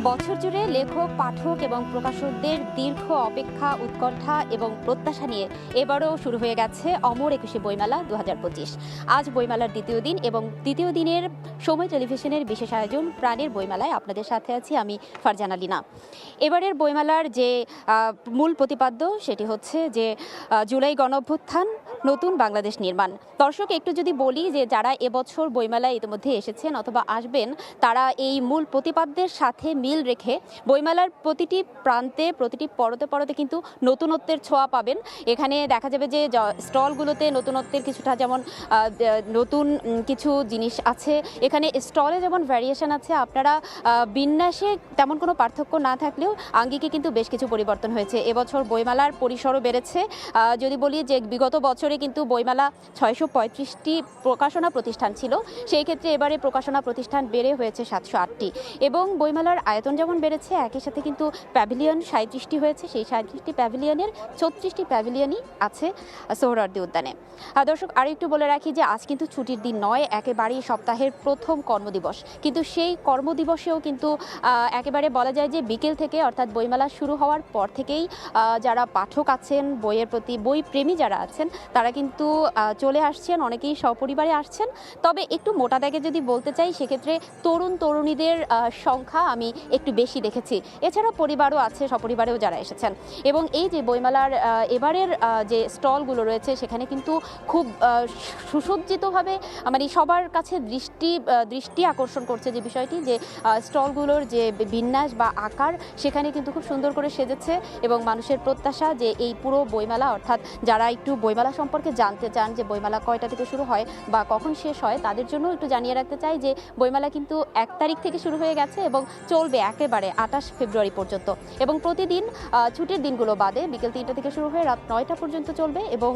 বছর জুড়ে লেখক, পাঠক এবং প্রকাশকদের দীর্ঘ অপেক্ষা, উৎকণ্ঠা এবং প্রত্যাশা নিয়ে এবারও শুরু হয়ে গেছে অমর একুশে বইমেলা ২০২৫। আজ বইমেলার দ্বিতীয় দিন এবং দ্বিতীয় দিনের সময় টেলিভিশনের বিশেষ আয়োজন প্রাণের বইমেলায় আপনাদের সাথে আছি আমি ফারজানা লিনা। এবারের বইমেলার যে মূল প্রতিপাদ্য সেটি হচ্ছে যে জুলাই গণঅভ্যুত্থান, নতুন বাংলাদেশ নির্মাণ। দর্শক, একটু যদি বলি যে যারা এবছর বইমেলায় ইতিমধ্যে এসেছেন অথবা আসবেন, তারা এই মূল প্রতিপাদ্যের সাথে মিল রেখে বইমেলার প্রতিটি প্রান্তে, প্রতিটি পরতে পরতে কিন্তু নতুনত্বের ছোঁয়া পাবেন। এখানে দেখা যাবে যে স্টলগুলোতে নতুনত্বের কিছুটা, যেমন নতুন কিছু জিনিস আছে এখানে স্টলে, যেমন ভ্যারিয়েশন আছে। আপনারা বিন্যাসে তেমন কোনো পার্থক্য না থাকলেও আঙ্গিকে কিন্তু বেশ কিছু পরিবর্তন হয়েছে। এবছর বইমেলার পরিসরও বেড়েছে। যদি বলি যে বিগত বছরে কিন্তু বইমেলা ৬৩৫টি প্রকাশনা প্রতিষ্ঠান ছিল, সেই ক্ষেত্রে এবারে প্রকাশনা প্রতিষ্ঠান বেড়ে হয়েছে ৭০৮টি এবং বইমেলার আয়তন যেমন বেড়েছে, একই সাথে কিন্তু প্যাভিলিয়ন ৩৭টি হয়েছে। সেই ৩৭টি প্যাভিলিয়নের ৩৬টি প্যাভিলিয়নই আছে সোহরাওয়ার্দী উদ্যানে। দর্শক, আরও একটু বলে রাখি যে আজ কিন্তু ছুটির দিন নয়, একেবারেই সপ্তাহের প্রথম কর্মদিবস। কিন্তু সেই কর্মদিবসেও কিন্তু একেবারে বলা যায় যে বিকেল থেকে, অর্থাৎ বইমেলা শুরু হওয়ার পর থেকেই যারা পাঠক আছেন, বইয়ের প্রতি বই প্রেমী যারা আছেন, তারা কিন্তু চলে আসছেন, অনেকেই সপরিবারে আসছেন। তবে একটু মোটা দাগে যদি বলতে চাই, সেক্ষেত্রে তরুণ তরুণীদের সংখ্যা আমি একটু বেশি দেখেছি। এছাড়া পরিবারও আছে, সপরিবারেও যারা এসেছেন। এবং এই যে বইমেলার এবারের যে স্টলগুলো রয়েছে, সেখানে কিন্তু খুব সুসজ্জিতভাবে, মানে সবার কাছে দৃষ্টি আকর্ষণ করছে যে বিষয়টি, যে স্টলগুলোর যে বিন্যাস বা আকার, সেখানে কিন্তু খুব সুন্দর করে সেজেছে। এবং মানুষের প্রত্যাশা যে এই পুরো বইমেলা, অর্থাৎ যারা একটু বইমেলা সম্পর্কে জানতে চান যে বইমেলা কয়টা থেকে শুরু হয় বা কখন শেষ হয়, তাদের জন্য একটু জানিয়ে রাখতে চাই যে বইমেলা কিন্তু ১ তারিখ থেকে শুরু হয়ে গেছে এবং চলবে একেবারে ২৮ ফেব্রুয়ারি পর্যন্ত। এবং প্রতিদিন ছুটির দিনগুলো বাদে বিকেল ৩টা থেকে শুরু হয়ে রাত ৯টা পর্যন্ত চলবে এবং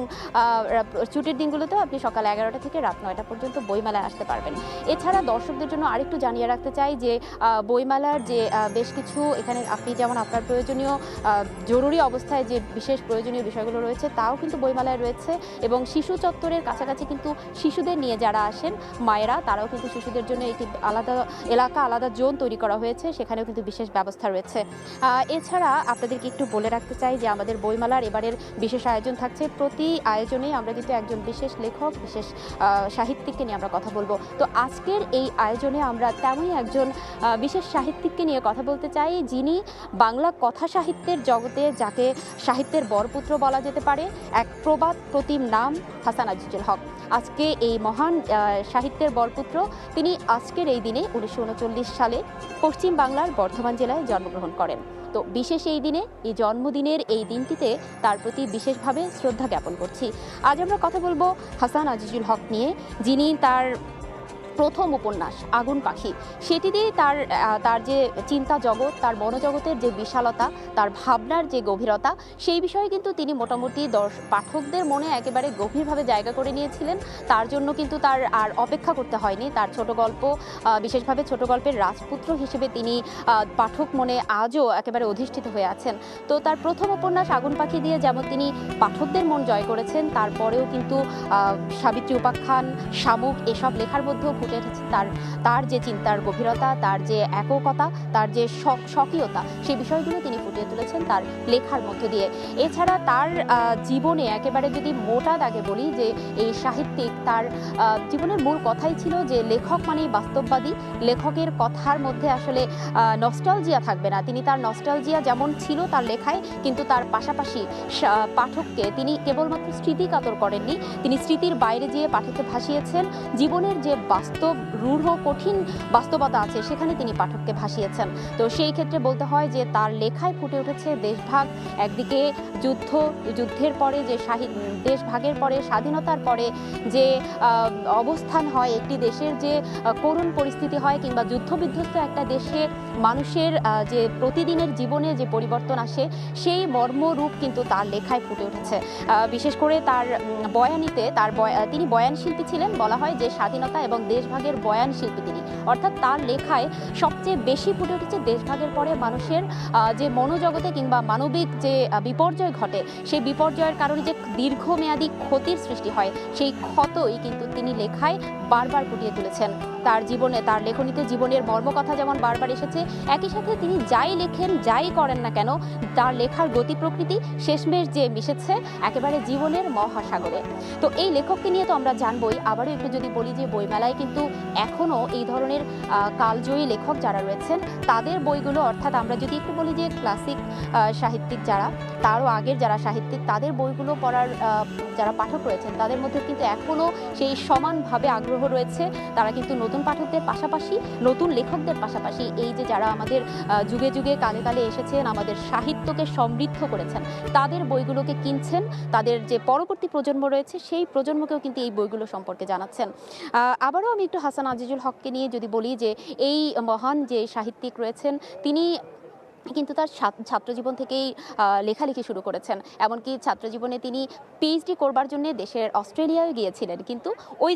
ছুটির দিনগুলোতেও আপনি সকাল ১১টা থেকে রাত ৯টা পর্যন্ত বইমেলায় আসতে পারবেন। এছাড়া দর্শকদের জন্য আরেকটু জানিয়ে রাখতে চাই যে বইমেলার যে বেশ কিছু, এখানে আপনি যেমন আপনার প্রয়োজনীয় জরুরি অবস্থায় যে বিশেষ প্রয়োজনীয় বিষয়গুলো রয়েছে, তাও কিন্তু বইমেলায় রয়েছে। এবং শিশু চত্বরের কাছাকাছি কিন্তু শিশুদের নিয়ে যারা আসেন মায়েরা, তারাও কিন্তু শিশুদের জন্য একটি আলাদা এলাকা, আলাদা জোন তৈরি করা হয়েছে, সেখানেও কিন্তু বিশেষ ব্যবস্থা রয়েছে। এছাড়া আপনাদেরকে একটু বলে রাখতে চাই যে আমাদের বইমেলার এবারের বিশেষ আয়োজন থাকছে। প্রতি আয়োজনে আমরা কিন্তু একজন বিশেষ লেখক, বিশেষ সাহিত্যিককে নিয়ে আমরা কথা বলবো। তো আজকের এই আয়োজনে আমরা তেমনই একজন বিশেষ সাহিত্যিককে নিয়ে কথা বলতে চাই, যিনি বাংলা কথা সাহিত্যের জগতে, যাকে সাহিত্যের বরপুত্র বলা যেতে পারে, এক প্রবাদ প্রতিম নাম হাসান আজিজুল হক। আজকে এই মহান সাহিত্যের বরপুত্র, তিনি আজকের এই দিনে ১৯৩৯ সালে পশ্চিম বাংলার বর্ধমান জেলায় জন্মগ্রহণ করেন। তো বিশেষ এই দিনে, এই জন্মদিনের এই দিনটিতে তার প্রতি বিশেষভাবে শ্রদ্ধা জ্ঞাপন করছি। আজ আমরা কথা বলবো হাসান আজিজুল হক নিয়ে, যিনি তার প্রথম উপন্যাস আগুন পাখি, সেটি দিয়ে তার যে চিন্তা জগৎ, তার মনোজগতের যে বিশালতা, তার ভাবনার যে গভীরতা, সেই বিষয়ে কিন্তু তিনি মোটামুটি পাঠকদের মনে একেবারে গভীরভাবে জায়গা করে নিয়েছিলেন। তার জন্য কিন্তু তার আর অপেক্ষা করতে হয়নি। তার ছোট গল্প, বিশেষভাবে ছোট গল্পের রাজপুত্র হিসেবে তিনি পাঠক মনে আজও একেবারে অধিষ্ঠিত হয়ে আছেন। তো তার প্রথম উপন্যাস আগুন পাখি দিয়ে যেমন তিনি পাঠকদের মন জয় করেছেন, তারপরেও কিন্তু সাবিত্রী উপাখ্যান, শামুক, এসব লেখার মধ্যেও ফুটে উঠেছে তার যে চিন্তার গভীরতা, তার যে এককতা, তার যে স্বকীয়তা, সেই বিষয়গুলো তিনি ফুটিয়ে তুলেছেন তার লেখার মধ্য দিয়ে। এছাড়া তার জীবনে একেবারে যদি মোটা দাগে বলি যে এই সাহিত্যিক, তার জীবনের মূল কথাই ছিল যে লেখক মানেই বাস্তববাদী। লেখকের কথার মধ্যে আসলে নস্টালজিয়া থাকবে না। তিনি তার নস্টালজিয়া যেমন ছিল তার লেখায়, কিন্তু তার পাশাপাশি পাঠককে তিনি কেবলমাত্র স্মৃতিকাতর করেননি, তিনি স্মৃতির বাইরে যেয়ে পাঠককে ভাসিয়েছেন। জীবনের যে বাস্তব, রূঢ়, কঠিন বাস্তবতা আছে, সেখানে তিনি পাঠককে ভাসিয়েছেন। তো সেই ক্ষেত্রে বলতে হয় যে তার লেখায় ফুটে উঠেছে দেশভাগ, একদিকে যুদ্ধের পরে যে দেশভাগের পরে, স্বাধীনতার পরে যে অবস্থান হয় একটি দেশের, যে করুণ পরিস্থিতি হয়, কিংবা যুদ্ধবিধ্বস্ত একটা দেশে মানুষের যে প্রতিদিনের জীবনে যে পরিবর্তন আসে, সেই মর্মরূপ কিন্তু তার লেখায় ফুটে উঠেছে। বিশেষ করে তার বয়ানিতে, তিনি বয়ান শিল্পী ছিলেন। বলা হয় যে স্বাধীনতা এবং দেশ দেশভাগের বয়ান শিল্পী তিনি, অর্থাৎ তার লেখায় সবচেয়ে বেশি ফুটে উঠেছে দেশভাগের পরে মানুষের যে মনোজগতে কিংবা মানবিক যে বিপর্যয় ঘটে, সেই বিপর্যয়ের কারণে যে দীর্ঘমেয়াদী ক্ষতির সৃষ্টি হয়, সেই ক্ষতই কিন্তু তিনি লেখায় বারবার ফুটিয়ে তুলেছেন। তার জীবনে, তার লেখনীতে জীবনের মর্মকথা যেমন বারবার এসেছে, একই সাথে তিনি যাই লেখেন, যাই করেন না কেন, তার লেখার গতি প্রকৃতি শেষমেশ যে মিশেছে একেবারে জীবনের মহাসাগরে। তো এই লেখককে নিয়ে তো আমরা জানবই। আবারও একটু যদি বলি যে বইমেলায় কিন্তু এখনও এই ধরনের কালজয়ী লেখক যারা রয়েছেন তাদের বইগুলো, অর্থাৎ আমরা যদি একটু বলি যে ক্লাসিক সাহিত্যিক যারা, তারও আগের যারা সাহিত্যিক, তাদের বইগুলো পড়ার যারা পাঠক রয়েছেন তাদের মধ্যে কিন্তু এখনও সেই সমানভাবে আগ্রহ রয়েছে। তারা কিন্তু নতুন পাঠকদের পাশাপাশি, নতুন লেখকদের পাশাপাশি এই যে যারা আমাদের যুগে যুগে কালে কালে এসেছেন, আমাদের সাহিত্যকে সমৃদ্ধ করেছেন, তাদের বইগুলোকে কিনছেন। তাদের যে পরবর্তী প্রজন্ম রয়েছে সেই প্রজন্মকেও কিন্তু এই বইগুলো সম্পর্কে জানাচ্ছেন। আবারও আমি একটু হাসান আজিজুল হককে নিয়ে যদি বলি যে এই মহান যে সাহিত্যিক রয়েছেন তিনি কিন্তু তার ছাত্রজীবন থেকেই লেখালেখি শুরু করেছেন। এমনকি ছাত্রজীবনে তিনি পিএইচডি করবার জন্য দেশের অস্ট্রেলিয়ায় গিয়েছিলেন। কিন্তু ওই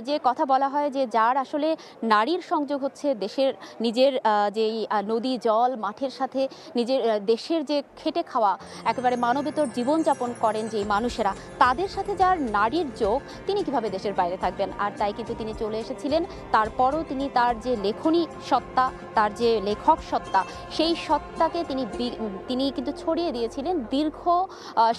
যে কথা বলা হয় যে যার আসলে নারীর সংযোগ হচ্ছে দেশের নিজের যেই নদী জল মাঠের সাথে, নিজের দেশের যে খেটে খাওয়া একেবারে মানবেতর জীবনযাপন করেন যেই মানুষেরা, তাদের সাথে যার নারীর যোগ, তিনি কিভাবে দেশের বাইরে থাকবেন। আর তাই কিন্তু তিনি চলে এসেছিলেন। তারপরও তিনি তার যে লেখনী সত্তা, তার যে লেখক সত্তা, সেই সত্তাকে তিনি কিন্তু ছড়িয়ে দিয়েছিলেন দীর্ঘ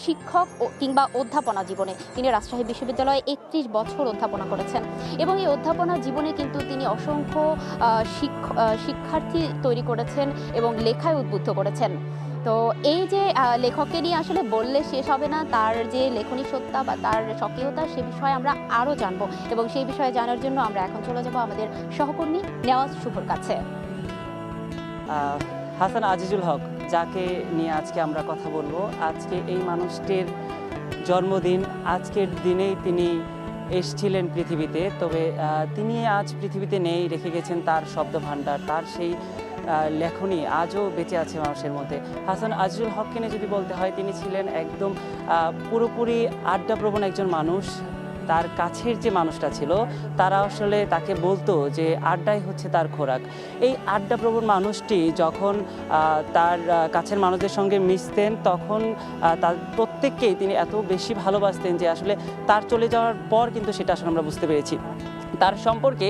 শিক্ষক কিংবা অধ্যাপনা জীবনে। তিনি রাজশাহী বিশ্ববিদ্যালয়ে 31 বছর অধ্যাপনা করেছেন এবং এই অধ্যাপনা জীবনে কিন্তু তিনি অসংখ্য শিক্ষার্থী তৈরি করেছেন এবং লেখায় উদ্বুদ্ধ করেছেন। তো এই যে লেখককে নিয়ে আসলে বললে শেষ হবে না। তার যে লেখনী সত্তা বা তার স্বকীয়তা, সে বিষয়ে আমরা আরও জানবো এবং সেই বিষয়ে জানার জন্য আমরা এখন চলে যাব আমাদের সহকর্মী নেওয়াজ শুভর কাছে। হাসান আজিজুল হক, যাকে নিয়ে আজকে আমরা কথা বলবো, আজকে এই মানুষটির জন্মদিন। আজকের দিনেই তিনি এসেছিলেন পৃথিবীতে, তবে তিনি আজ পৃথিবীতে নেই। রেখে গেছেন তার শব্দ ভাণ্ডার, তার সেই লেখনী আজও বেঁচে আছে মানুষের মধ্যে। হাসান আজিজুল হককে নিয়ে যদি বলতে হয়, তিনি ছিলেন একদম পুরোপুরি আড্ডাপ্রবণ একজন মানুষ। তার কাছের যে মানুষটা ছিল তারা আসলে তাকে বলতো যে আড্ডাই হচ্ছে তার খোরাক। এই আড্ডাপ্রবণ মানুষটি যখন তার কাছের মানুষদের সঙ্গে মিশতেন, তখন তার প্রত্যেককেই তিনি এত বেশি ভালোবাসতেন যে আসলে তার চলে যাওয়ার পর কিন্তু সেটা আসলে আমরা বুঝতে পেরেছি। তার সম্পর্কে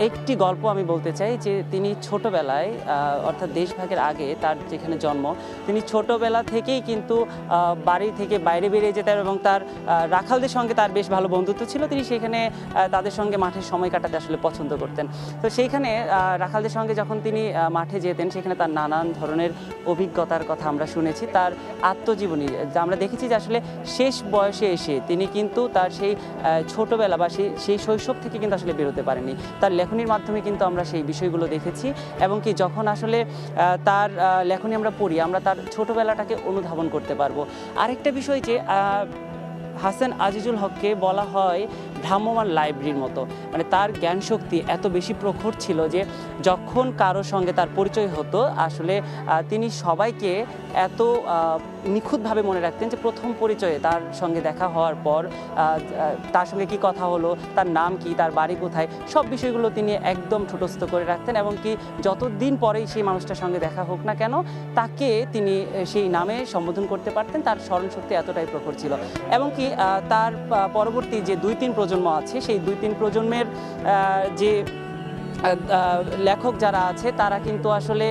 একটি গল্প আমি বলতে চাই যে তিনি ছোটবেলায়, অর্থাৎ দেশভাগের আগে তার যেখানে জন্ম, তিনি ছোটবেলা থেকেই কিন্তু বাড়ি থেকে বাইরে বেরিয়ে যেতেন এবং তার রাখালদের সঙ্গে তার বেশ ভালো বন্ধুত্ব ছিল। তিনি সেখানে তাদের সঙ্গে মাঠে সময় কাটাতে আসলে পছন্দ করতেন। তো সেইখানে রাখালদের সঙ্গে যখন তিনি মাঠে যেতেন, সেখানে তার নানান ধরনের অভিজ্ঞতার কথা আমরা শুনেছি। তার আত্মজীবনী আমরা দেখেছি যে আসলে শেষ বয়সে এসে তিনি কিন্তু তার সেই ছোটবেলা বা সেই শৈশব থেকে কিন্তু আসলে বেরোতে পারেনি। তার লেখনীর মাধ্যমে কিন্তু আমরা সেই বিষয়গুলো দেখেছি এবং কি যখন আসলে তার লেখনী আমরা পড়ি, আমরা তার ছোটবেলাটাকে অনুধাবন করতে পারবো। আরেকটা বিষয় যে হাসান আজিজুল হককে বলা হয় ভ্রাম্যমান লাইব্রেরির মতো, মানে তার জ্ঞান শক্তি এত বেশি প্রখর ছিল যে যখন কারোর সঙ্গে তার পরিচয় হতো, আসলে তিনি সবাইকে এত নিখুঁতভাবে মনে রাখতেন যে প্রথম পরিচয়ে তার সঙ্গে দেখা হওয়ার পর তার সঙ্গে কি কথা হলো, তার নাম কি, তার বাড়ি কোথায়, সব বিষয়গুলো তিনি একদম ঠোঁটস্থ করে রাখতেন এবং কি যতদিন পরেই সেই মানুষটার সঙ্গে দেখা হোক না কেন, তাকে তিনি সেই নামে সম্বোধন করতে পারতেন। তার স্মরণশক্তি এতটাই প্রখর ছিল এবং কি তার পরবর্তী যে 2-3 প্রজন্ম আছে, সেই 2-3 প্রজন্মের যে লেখক যারা আছে তারা কিন্তু আসলে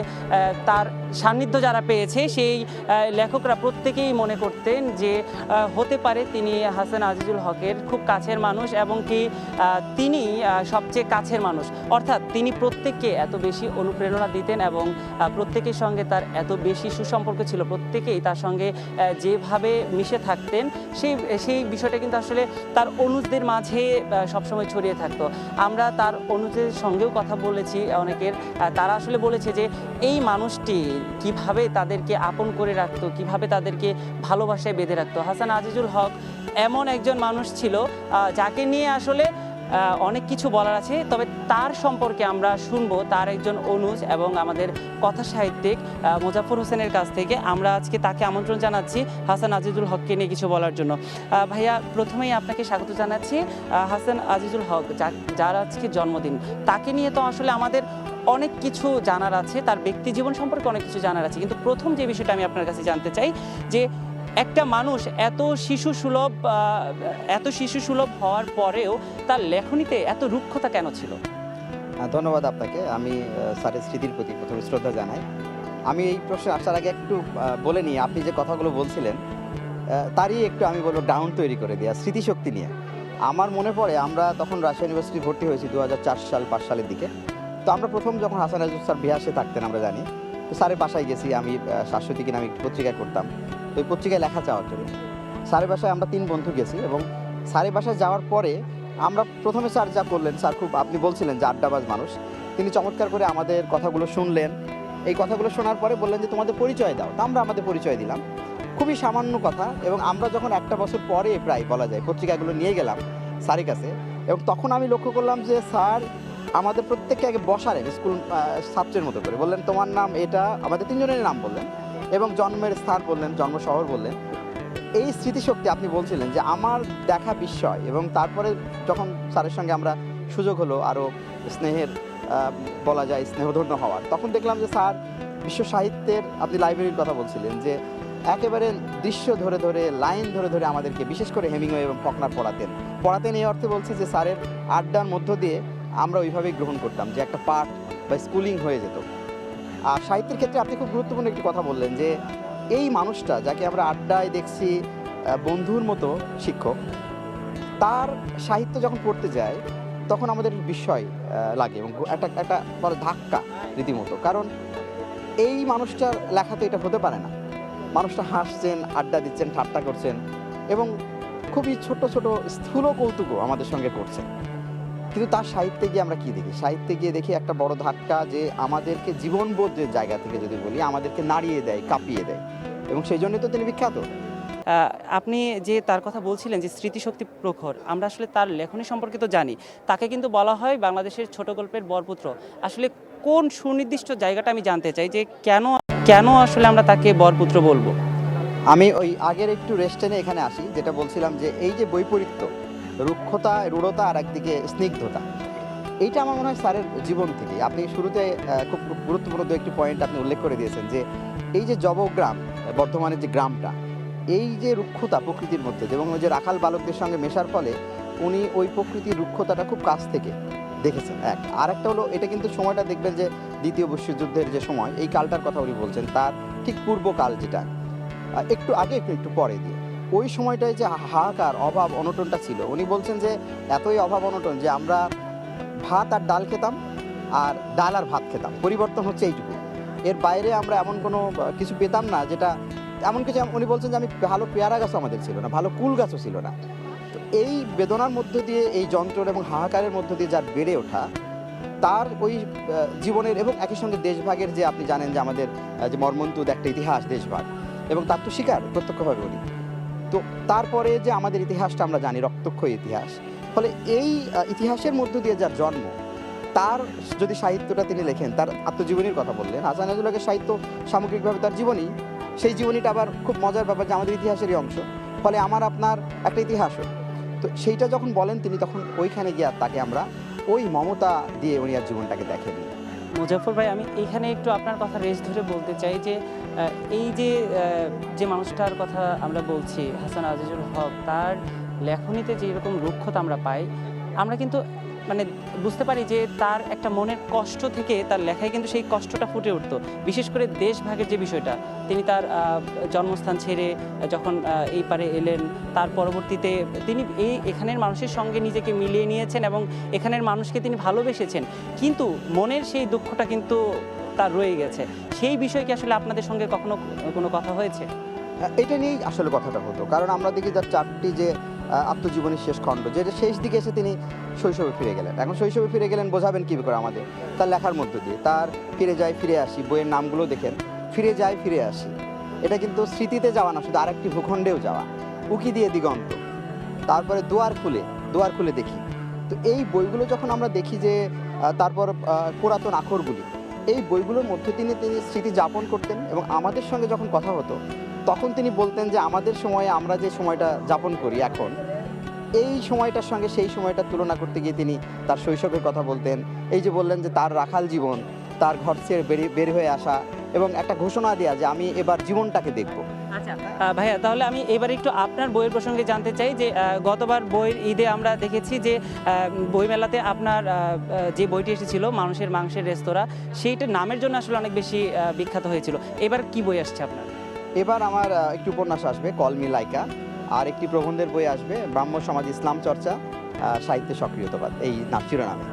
তার সান্নিধ্য যারা পেয়েছে, সেই লেখকরা প্রত্যেকেই মনে করতেন যে হতে পারে তিনি হাসান আজিজুল হকের খুব কাছের মানুষ এবং কি তিনি সবচেয়ে কাছের মানুষ। অর্থাৎ তিনি প্রত্যেককে এত বেশি অনুপ্রেরণা দিতেন এবং প্রত্যেকের সঙ্গে তার এত বেশি সুসম্পর্ক ছিল, প্রত্যেকেই তার সঙ্গে যেভাবে মিশে থাকতেন, সেই বিষয়টা কিন্তু আসলে তার অনুজদের মাঝে সবসময় ছড়িয়ে থাকতো। আমরা তার অনুজদের সঙ্গেও কথা বলেছি অনেকের, তারা আসলে বলেছে যে এই মানুষটি কিভাবে তাদেরকে আপন করে রাখতো, কিভাবে তাদেরকে ভালোবাসায় বেঁধে রাখতো। হাসান আজিজুল হক এমন একজন মানুষ ছিল যাকে নিয়ে আসলে অনেক কিছু বলার আছে, তবে তার সম্পর্কে আমরা শুনবো তার একজন অনুজ এবং আমাদের কথা সাহিত্যিক মোজাফফর হোসেনের কাছ থেকে। আমরা আজকে তাকে আমন্ত্রণ জানাচ্ছি হাসান আজিজুল হককে নিয়ে কিছু বলার জন্য। ভাইয়া, প্রথমেই আপনাকে স্বাগত জানাচ্ছি। হাসান আজিজুল হক যার আজকে জন্মদিন, তাকে নিয়ে তো আসলে আমাদের অনেক কিছু জানার আছে, তার ব্যক্তি জীবন সম্পর্কে অনেক কিছু জানার আছে, কিন্তু প্রথম যে বিষয়টা আমি আপনার কাছে জানতে চাই যে একটা মানুষ এত শিশু সুলভ হওয়ার পরেও তার লেখনীতে এত রুক্ষতা কেন ছিল? ধন্যবাদ আপনাকে। আমি স্যারের স্মৃতির প্রতি প্রথমে শ্রদ্ধা জানাই। আমি এই প্রশ্নে আসার আগে একটু বলে নিই, আপনি যে কথাগুলো বলছিলেন তারই একটু আমি বলবো ডাউন তৈরি করে দেওয়া স্মৃতিশক্তি নিয়ে। আমার মনে পড়ে আমরা তখন রাজশাহী ইউনিভার্সিটি ভর্তি হয়েছি 2004 সালের দিকে। তো আমরা প্রথম যখন হাসান আজিজুল স্যার বিহাসে থাকতেন আমরা জানি, তো স্যারের বাসায় গেছি। আমি শাশ্বতী নামে একটি পত্রিকা করতাম, তো ওই পত্রিকায় লেখা চাওয়ার জন্য স্যারের বাসায় আমরা 3 বন্ধু গেছি। এবং স্যারের বাসায় যাওয়ার পরে আমরা প্রথমে স্যার যা করলেন, স্যার খুব, আপনি বলছিলেন যে আড্ডাবাজ মানুষ, তিনি চমৎকার করে আমাদের কথাগুলো শুনলেন। এই কথাগুলো শোনার পরে বললেন যে তোমাদের পরিচয় দাও। তো আমরা আমাদের পরিচয় দিলাম, খুবই সামান্য কথা। এবং আমরা যখন 1টা বছর পরে প্রায় বলা যায় পত্রিকাগুলো নিয়ে গেলাম স্যারের কাছে, এবং তখন আমি লক্ষ্য করলাম যে স্যার আমাদের প্রত্যেককে আগে বসালেন স্কুল ছাত্রের মতো করে, বললেন তোমার নাম এটা, আমাদের 3 জনের নাম বললেন এবং জন্মের স্থান বললেন, জন্ম শহর বললেন। এই স্মৃতিশক্তি আপনি বলছিলেন যে আমার দেখা বিস্ময়। এবং তারপরে যখন স্যারের সঙ্গে আমরা সুযোগ হলো আরও স্নেহের বলা যায় স্নেহধন্য হওয়ার, তখন দেখলাম যে স্যার বিশ্ব সাহিত্যের, আপনি লাইব্রেরির কথা বলছিলেন, যে একেবারে দৃশ্য ধরে ধরে লাইন ধরে ধরে আমাদেরকে বিশেষ করে হেমিংওয়ে এবং ফকনার পড়াতেন। এই অর্থে বলছি যে স্যারের আড্ডার মধ্য দিয়ে আমরা ওইভাবেই গ্রহণ করতাম, যে একটা পাঠ বা স্কুলিং হয়ে যেত। আর সাহিত্যের ক্ষেত্রে আপনি খুব গুরুত্বপূর্ণ একটি কথা বললেন, যে এই মানুষটা যাকে আমরা আড্ডায় দেখছি বন্ধুর মতো শিক্ষক, তার সাহিত্য যখন পড়তে যায় তখন আমাদের বিস্ময় লাগে এবং একটা বড় ধাক্কা রীতিমতো। কারণ এই মানুষটার লেখা তো এটা হতে পারে না। মানুষটা হাসছেন, আড্ডা দিচ্ছেন, ঠাট্টা করছেন এবং খুবই ছোট ছোট স্থূল কৌতুকও আমাদের সঙ্গে করছেন। কিন্তু তার সাহিত্যে গিয়ে আমরা কি দেখি? সাহিত্যে গিয়ে দেখি একটা বড় ধাক্কা, যে আমাদেরকে জীবনবোধের জায়গা থেকে যদি বলি, আমাদেরকে নাড়িয়ে দেয়, কাঁপিয়ে দেয়। এবং সেই জন্যই তো তিনি বিখ্যাত। আপনি যে তার কথা বলছিলেন যে স্মৃতিশক্তি প্রখর, আমরা আসলে তার লেখনী সম্পর্কে তো জানি, তাকে কিন্তু বলা হয় বাংলাদেশের ছোট গল্পের বরপুত্র। আসলে কোন সুনির্দিষ্ট জায়গাটা আমি জানতে চাই, যে কেন আসলে আমরা তাকে বরপুত্র বলবো? আমি ওই আগের একটু রেস্ট টেনে এখানে আসি, যেটা বলছিলাম যে এই যে বৈপরীত্য, রুক্ষতা, রূঢ়তা আর একদিকে স্নিগ্ধতা, এইটা আমার মনে হয় স্যারের জীবন থেকে। আপনি শুরুতে খুব গুরুত্বপূর্ণ একটি পয়েন্ট আপনি উল্লেখ করে দিয়েছেন, যে এই যে জবগ্রাম, বর্ধমানের যে গ্রামটা, এই যে রুক্ষতা প্রকৃতির মধ্যে, এবং ওই যে রাখাল বালকদের সঙ্গে মেশার ফলে উনি ওই প্রকৃতির রুক্ষতাটা খুব কাছ থেকে দেখেছেন। আর একটা হলো, এটা কিন্তু সময়টা দেখবেন যে দ্বিতীয় বিশ্বযুদ্ধের যে সময়, এই কালটার কথা উনি বলছেন, তার ঠিক পূর্বকাল, যেটা একটু আগে একটু পরে দিয়ে, ওই সময়টায় যে হাহাকার, অভাব, অনটনটা ছিল। উনি বলছেন যে এতই অভাব অনটন যে আমরা ভাত আর ডাল খেতাম, আর ডাল আর ভাত খেতাম, পরিবর্তন হচ্ছে এইটুকু। এর বাইরে আমরা এমন কোনো কিছু পেতাম না, যেটা এমন কিছু। উনি বলছেন যে আমি ভালো পেয়ারা গাছও আমাদের ছিল না, ভালো কুল গাছও ছিল না। তো এই বেদনার মধ্য দিয়ে, এই যন্ত্রণ এবং হাহাকারের মধ্য দিয়ে যার বেড়ে ওঠা, তার ওই জীবনের এবং একই সঙ্গে দেশভাগের, যে আপনি জানেন যে আমাদের যে মর্মন্তুদ একটা ইতিহাস দেশভাগ, এবং তার তো শিকার প্রত্যক্ষভাবে উনি। তো তারপরে যে আমাদের ইতিহাসটা আমরা জানি, রক্তক্ষয়ী ইতিহাস, ফলে এই ইতিহাসের মধ্য দিয়ে যার জন্ম, তার যদি সাহিত্যটা তিনি লেখেন, তার আত্মজীবনীর কথা বললেন, হাসান আজিজুল হকের সাহিত্য সামগ্রিকভাবে তার জীবনী, সেই জীবনীটা আবার খুব মজার ব্যাপার যে আমাদের ইতিহাসেরই অংশ, ফলে আমার আপনার একটা ইতিহাসও। তো সেইটা যখন বলেন তিনি, তখন ওইখানে গিয়ে তাকে আমরা ওই মমতা দিয়ে উনি আর জীবনটাকে দেখেনি। মুজাফফর ভাই, আমি এইখানে একটু আপনার কথা রেস ধরে বলতে চাই যে এই যে মানুষটার কথা আমরা বলছি, হাসান আজিজুল হক, তার লেখনীতে যে এরকম রুক্ষতা আমরা পাই, আমরা কিন্তু মানে বুঝতে পারি যে তার একটা মনের কষ্ট থেকে তার লেখায় কিন্তু সেই কষ্টটা ফুটে উঠতো। বিশেষ করে দেশভাগের যে বিষয়টা, তিনি তার জন্মস্থান ছেড়ে যখন এই পারে এলেন, তার পরবর্তীতে তিনি এখানের মানুষের সঙ্গে নিজেকে মিলিয়ে নিয়েছেন এবং এখানের মানুষকে তিনি ভালোবেসেছেন, কিন্তু মনের সেই দুঃখটা কিন্তু তার রয়ে গেছে। সেই বিষয়ে কি আসলে আপনাদের সঙ্গে কখনো কোনো কথা হয়েছে? এটা নিয়েই আসলে কথাটা হতো, কারণ আমরা দেখি যার 4টি যে আত্মজীবনীর শেষ খণ্ড, যেটা শেষ দিকে এসে তিনি শৈশবে ফিরে গেলেন। এখন শৈশবে ফিরে গেলেন, বোঝাবেন কী করে আমাদের? তার লেখার মধ্য দিয়ে, তার ফিরে যায় ফিরে আসি, বইয়ের নামগুলো দেখেন, ফিরে যায় ফিরে আসি, এটা কিন্তু স্মৃতিতে যাওয়া না, শুধু আরেকটি ভূখণ্ডেও যাওয়া। উকি দিয়ে দিগন্ত, তারপরে দুয়ার খুলে দেখি, তো এই বইগুলো যখন আমরা দেখি যে তারপর পুরাতন আখরগুলি, এই বইগুলোর মধ্যে তিনি স্মৃতি যাপন করতেন এবং আমাদের সঙ্গে যখন কথা হতো তখন তিনি বলতেন যে আমাদের সময়ে আমরা যে সময়টা যাপন করি এখন, এই সময়টার সঙ্গে সেই সময়টা তুলনা করতে গিয়ে তিনি তার শৈশবের কথা বলতেন। এই যে বললেন যে তার রাখাল জীবন, তার ঘর ছেড়ে বের হয়ে আসা এবং একটা ঘোষণা দেওয়া যে আমি এবার জীবনটাকে দেখব। আচ্ছা ভাইয়া, তাহলে আমি এবার একটু আপনার বইয়ের প্রসঙ্গে জানতে চাই যে গতবার বইয়ের ঈদে আমরা দেখেছি যে বইমেলাতে আপনার যে বইটি এসেছিল মানুষের মাংসের রেস্তোরাঁ, সেইটার নামের জন্য আসলে অনেক বেশি বিখ্যাত হয়েছিল। এবার কি বই আসছে আপনার? এবার আমার একটি উপন্যাস আসবে কল মি লাইকা, আর একটি প্রবন্ধের বই আসবে ব্রাহ্ম সমাজ ইসলাম চর্চা সাহিত্যে সক্রিয়তাবাদ, এই শিরোনামে।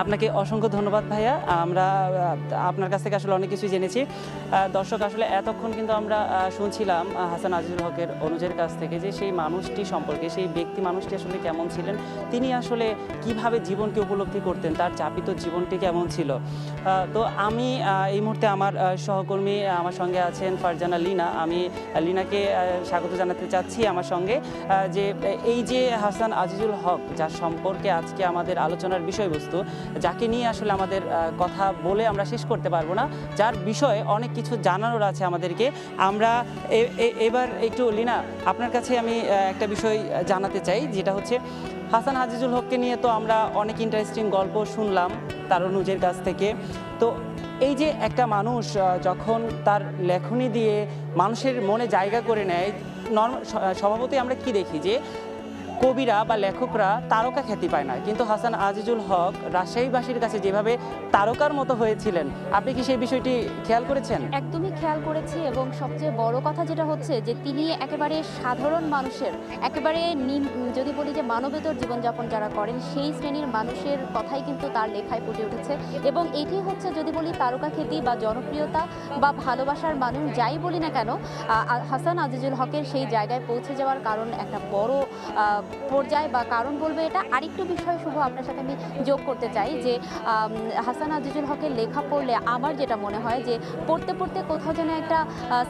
আপনাকে অসংখ্য ধন্যবাদ ভাইয়া। আমরা আপনার কাছ থেকে আসলে অনেক কিছু জেনেছি। দর্শক, আসলে এতক্ষণ কিন্তু আমরা শুনছিলাম হাসান আজিজুল হকের অনুজের কাছ থেকে যে সেই মানুষটি সম্পর্কে, সেই ব্যক্তি মানুষটি আসলে কেমন ছিলেন, তিনি আসলে কিভাবে জীবনকে উপলব্ধি করতেন, তার চাপিত জীবনটি কেমন ছিল। তো আমি এই মুহূর্তে আমার সহকর্মী আমার সঙ্গে আছেন ফারজানা লিনা, আমি লিনাকে স্বাগত জানাতে চাচ্ছি আমার সঙ্গে। যে এই যে হাসান আজিজুল হক, যার সম্পর্কে আজকে আমাদের আলোচনার বিষয়বস্তু, যাকে নিয়ে আসলে আমাদের কথা বলে আমরা শেষ করতে পারবো না, যার বিষয়ে অনেক কিছু জানানোর আছে আমাদেরকে। আমরা এবার একটু লিনা, আপনার কাছে আমি একটা বিষয় জানাতে চাই, যেটা হচ্ছে হাসান আজিজুল হককে নিয়ে তো আমরা অনেক ইন্টারেস্টিং গল্প শুনলাম তার অনুজের কাছ থেকে। তো এই যে একটা মানুষ যখন তার লেখনী দিয়ে মানুষের মনে জায়গা করে নেয়, স্বভাবতই আমরা কি দেখি যে কবিরা বা লেখকরা তারকা খ্যাতি পায় না, কিন্তু হাসান আজিজুল হক রাজশাহীবাসীর কাছে যেভাবে তারকার মতো হয়েছিলেন, আপনি কি সেই বিষয়টি খেয়াল করেছেন? একদমই খেয়াল করেছি, এবং সবচেয়ে বড় কথা যেটা হচ্ছে যে তিনি একেবারে সাধারণ মানুষের, একেবারে যদি বলি যে মানবেতর জীবনযাপন যারা করেন সেই শ্রেণীর মানুষের কথাই কিন্তু তার লেখায় ফুটে উঠেছে। এবং এটি হচ্ছে যদি বলি তারকা খ্যাতি বা জনপ্রিয়তা বা ভালোবাসার মানুষ যাই বলি না কেন, হাসান আজিজুল হকের সেই জায়গায় পৌঁছে যাওয়ার কারণ একটা বড় পর্যায় বা কারণ বলবে এটা। আরেকটু বিষয় শুভ আপনার সাথে আমি যোগ করতে চাই যে হাসান আজিজুল হকের লেখা পড়লে আমার যেটা মনে হয় যে পড়তে পড়তে কোথাও যেন একটা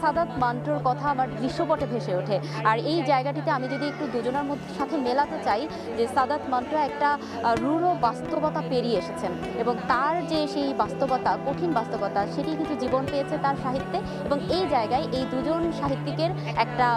সাদাত মান্টোর কথা আমার দৃশ্যপটে ভেসে ওঠে। আর এই জায়গাটিতে আমি যদি একটু দুজনের সাথে মেলাতে চাই যে সাদাত মান্টো একটা রূঢ় বাস্তবতা পেরিয়ে এসেছেন, এবং তার যে সেই বাস্তবতা, কঠিন বাস্তবতা, সেটি কিন্তু জীবন পেয়েছে তার সাহিত্যে। এবং এই জায়গায় এই দুজন সাহিত্যিকের একটা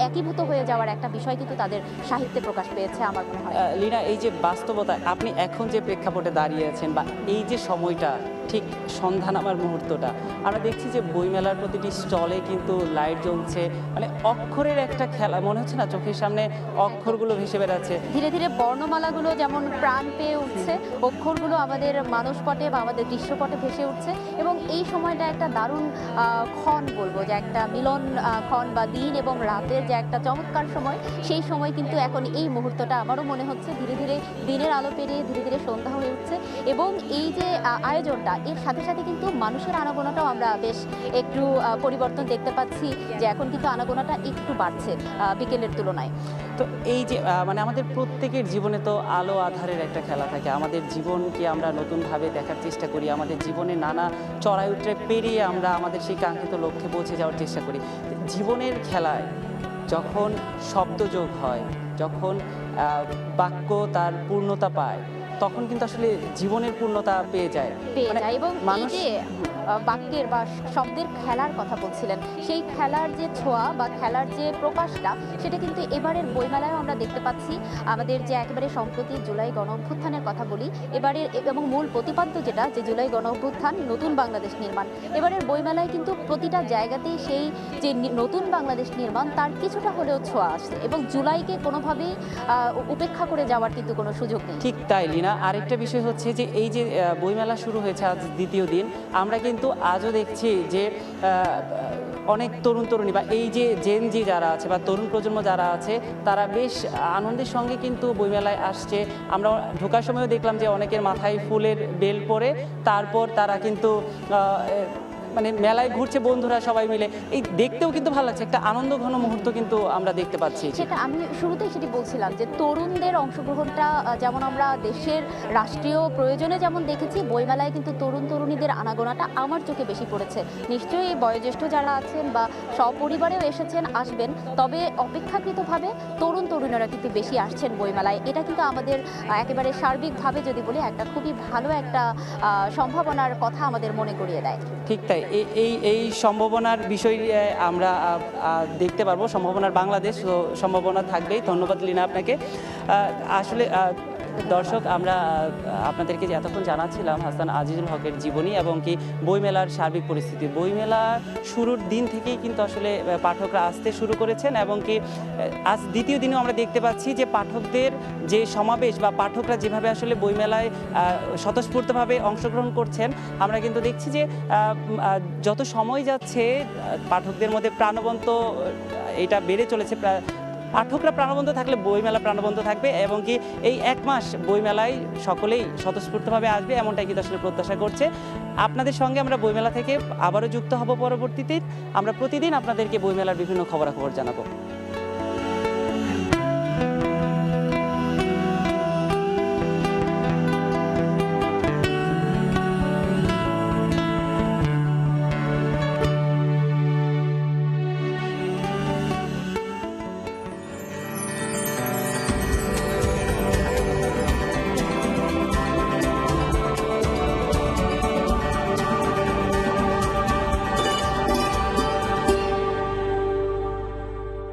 একীভূত হয়ে যাওয়ার একটা বিষয় কিন্তু তাদের সাহিত্যে প্রকাশ পেয়েছে আমার মনে হয়। লিনা, এই যে বাস্তবতা, আপনি এখন যে প্রেক্ষাপটে দাঁড়িয়ে আছেন বা এই যে সময়টা, ঠিক সন্ধ্যা নামার মুহূর্তটা, আমরা দেখছি যে বইমেলার প্রতিটি স্টলে কিন্তু লাইট জ্বলছে, মানে অক্ষরের একটা খেলা মনে হচ্ছে না, চোখের সামনে অক্ষরগুলো ভেসে বেড়াচ্ছে। ধীরে ধীরে বর্ণমালাগুলো যেমন প্রাণ পেয়ে উঠছে, অক্ষরগুলো আমাদের মানসপটে বা আমাদের দৃশ্যপটে ভেসে উঠছে। এবং এই সময়টা একটা দারুণ ক্ষণ বলবো, যে একটা মিলন ক্ষণ বা দিন এবং রাতের যে একটা চমৎকার সময়, সেই সময় কিন্তু এখন এই মুহূর্তটা আমারও মনে হচ্ছে ধীরে ধীরে দিনের আলো পেরিয়ে ধীরে ধীরে সন্ধ্যা হয়ে উঠছে। এবং এই যে আয়োজনটা, এর সাথে সাথে কিন্তু মানুষের আনাগোনাটাও আমরা বেশ একটু পরিবর্তন দেখতে পাচ্ছি, যে এখন কিন্তু আনাগোনাটা একটু বাড়ছে বিকেলের তুলনায়। তো এই যে মানে আমাদের প্রত্যেকের জীবনে তো আলো আধারের একটা খেলা থাকে, আমাদের জীবনকে আমরা নতুনভাবে দেখার চেষ্টা করি, আমাদের জীবনে নানা চড়াই উতরে পেরিয়ে আমরা আমাদের সেই কাঙ্ক্ষিত লক্ষ্যে পৌঁছে যাওয়ার চেষ্টা করি। জীবনের খেলায় যখন শব্দযোগ হয়, যখন বাক্য তার পূর্ণতা পায়, তখন কিন্তু আসলে জীবনের পূর্ণতা পেয়ে যায়। এবং এই যে বাক্যের বা শব্দের খেলার কথা বলছিলেন, সেই খেলার যে ছোঁয়া বা খেলার যে প্রকাশটা, সেটা কিন্তু এবারের বইমেলায় আমরা দেখতে পাচ্ছি। আমাদের যে একেবারে সম্প্রতি জুলাই গণ অভ্যুত্থানের কথা বলি, এবারের এবং মূল প্রতিপাদ্য যেটা, যে জুলাই গণ অভ্যুত্থান নতুন বাংলাদেশ নির্মাণ, এবারের বইমেলায় কিন্তু প্রতিটা জায়গাতেই সেই যে নতুন বাংলাদেশ নির্মাণ তার কিছুটা হলেও ছোঁয়া আসছে, এবং জুলাইকে কোনোভাবেই উপেক্ষা করে যাওয়ার কিন্তু কোনো সুযোগ নেই। ঠিক তাই লিনা, আরেকটা বিষয় হচ্ছে যে এই যে বইমেলা শুরু হয়েছে আজ দ্বিতীয় দিন, আমরা কিন্তু আজও দেখছি যে অনেক তরুণ তরুণী বা এই যে জেন জি যারা আছে বা তরুণ প্রজন্ম যারা আছে, তারা বেশ আনন্দের সঙ্গে কিন্তু বইমেলায় আসছে। আমরা ঢোকার সময়ও দেখলাম যে অনেকের মাথায় ফুলের বেল পরে তারপর তারা কিন্তু মানে মেলায় ঘুরছে বন্ধুরা সবাই মিলে, এই দেখতেও কিন্তু ভালো লাগছে, একটা আনন্দ ঘন মুহূর্ত কিন্তু আমরা দেখতে পাচ্ছি। সেটা আমি শুরুতেই সেটি বলছিলাম যে তরুণদের অংশগ্রহণটা যেমন আমরা দেশের রাষ্ট্রীয় প্রয়োজনে যেমন দেখেছি, বইমেলায় কিন্তু তরুণ তরুণীদের আনাগোনাটা আমার চোখে বেশি পড়েছে। নিশ্চয়ই বয়োজ্যেষ্ঠ যারা আছেন বা সপরিবারেও এসেছেন আসবেন, তবে অপেক্ষাকৃতভাবে তরুণ তরুণীরা কিন্তু বেশি আসছেন বইমেলায়। এটা কিন্তু আমাদের একেবারে সার্বিকভাবে যদি বলি একটা খুবই ভালো একটা সম্ভাবনার কথা আমাদের মনে করিয়ে দেয়। ঠিক তাই, এই সম্ভাবনার বিষয় আমরা দেখতে পারবো, সম্ভাবনার বাংলাদেশ, তো সম্ভাবনা থাকবেই। ধন্যবাদ লিনা আপনাকে। আসলে দর্শক, আমরা আপনাদেরকে যে এতক্ষণ জানাচ্ছিলাম হাসান আজিজুল হকের জীবনী এবং কি বইমেলার সার্বিক পরিস্থিতি। বইমেলা শুরুর দিন থেকেই কিন্তু আসলে পাঠকরা আসতে শুরু করেছেন এবং কি আজ দ্বিতীয় দিনেও আমরা দেখতে পাচ্ছি যে পাঠকদের যে সমাবেশ বা পাঠকরা যেভাবে আসলে বইমেলায় স্বতঃস্ফূর্তভাবে অংশগ্রহণ করছেন, আমরা কিন্তু দেখছি যে যত সময় যাচ্ছে পাঠকদের মধ্যে প্রাণবন্ত এটা বেড়ে চলেছে। পাঠকরা প্রাণবন্ত থাকলে বইমেলা প্রাণবন্ত থাকবে এবং কি এই এক মাস বইমেলায় সকলেই স্বতঃস্ফূর্তভাবে আসবে, এমনটাই কিন্তু আসলে প্রত্যাশা করছে। আপনাদের সঙ্গে আমরা বইমেলা থেকে আবারও যুক্ত হব পরবর্তীতে। আমরা প্রতিদিন আপনাদেরকে বইমেলার বিভিন্ন খবরাখবর জানাবো।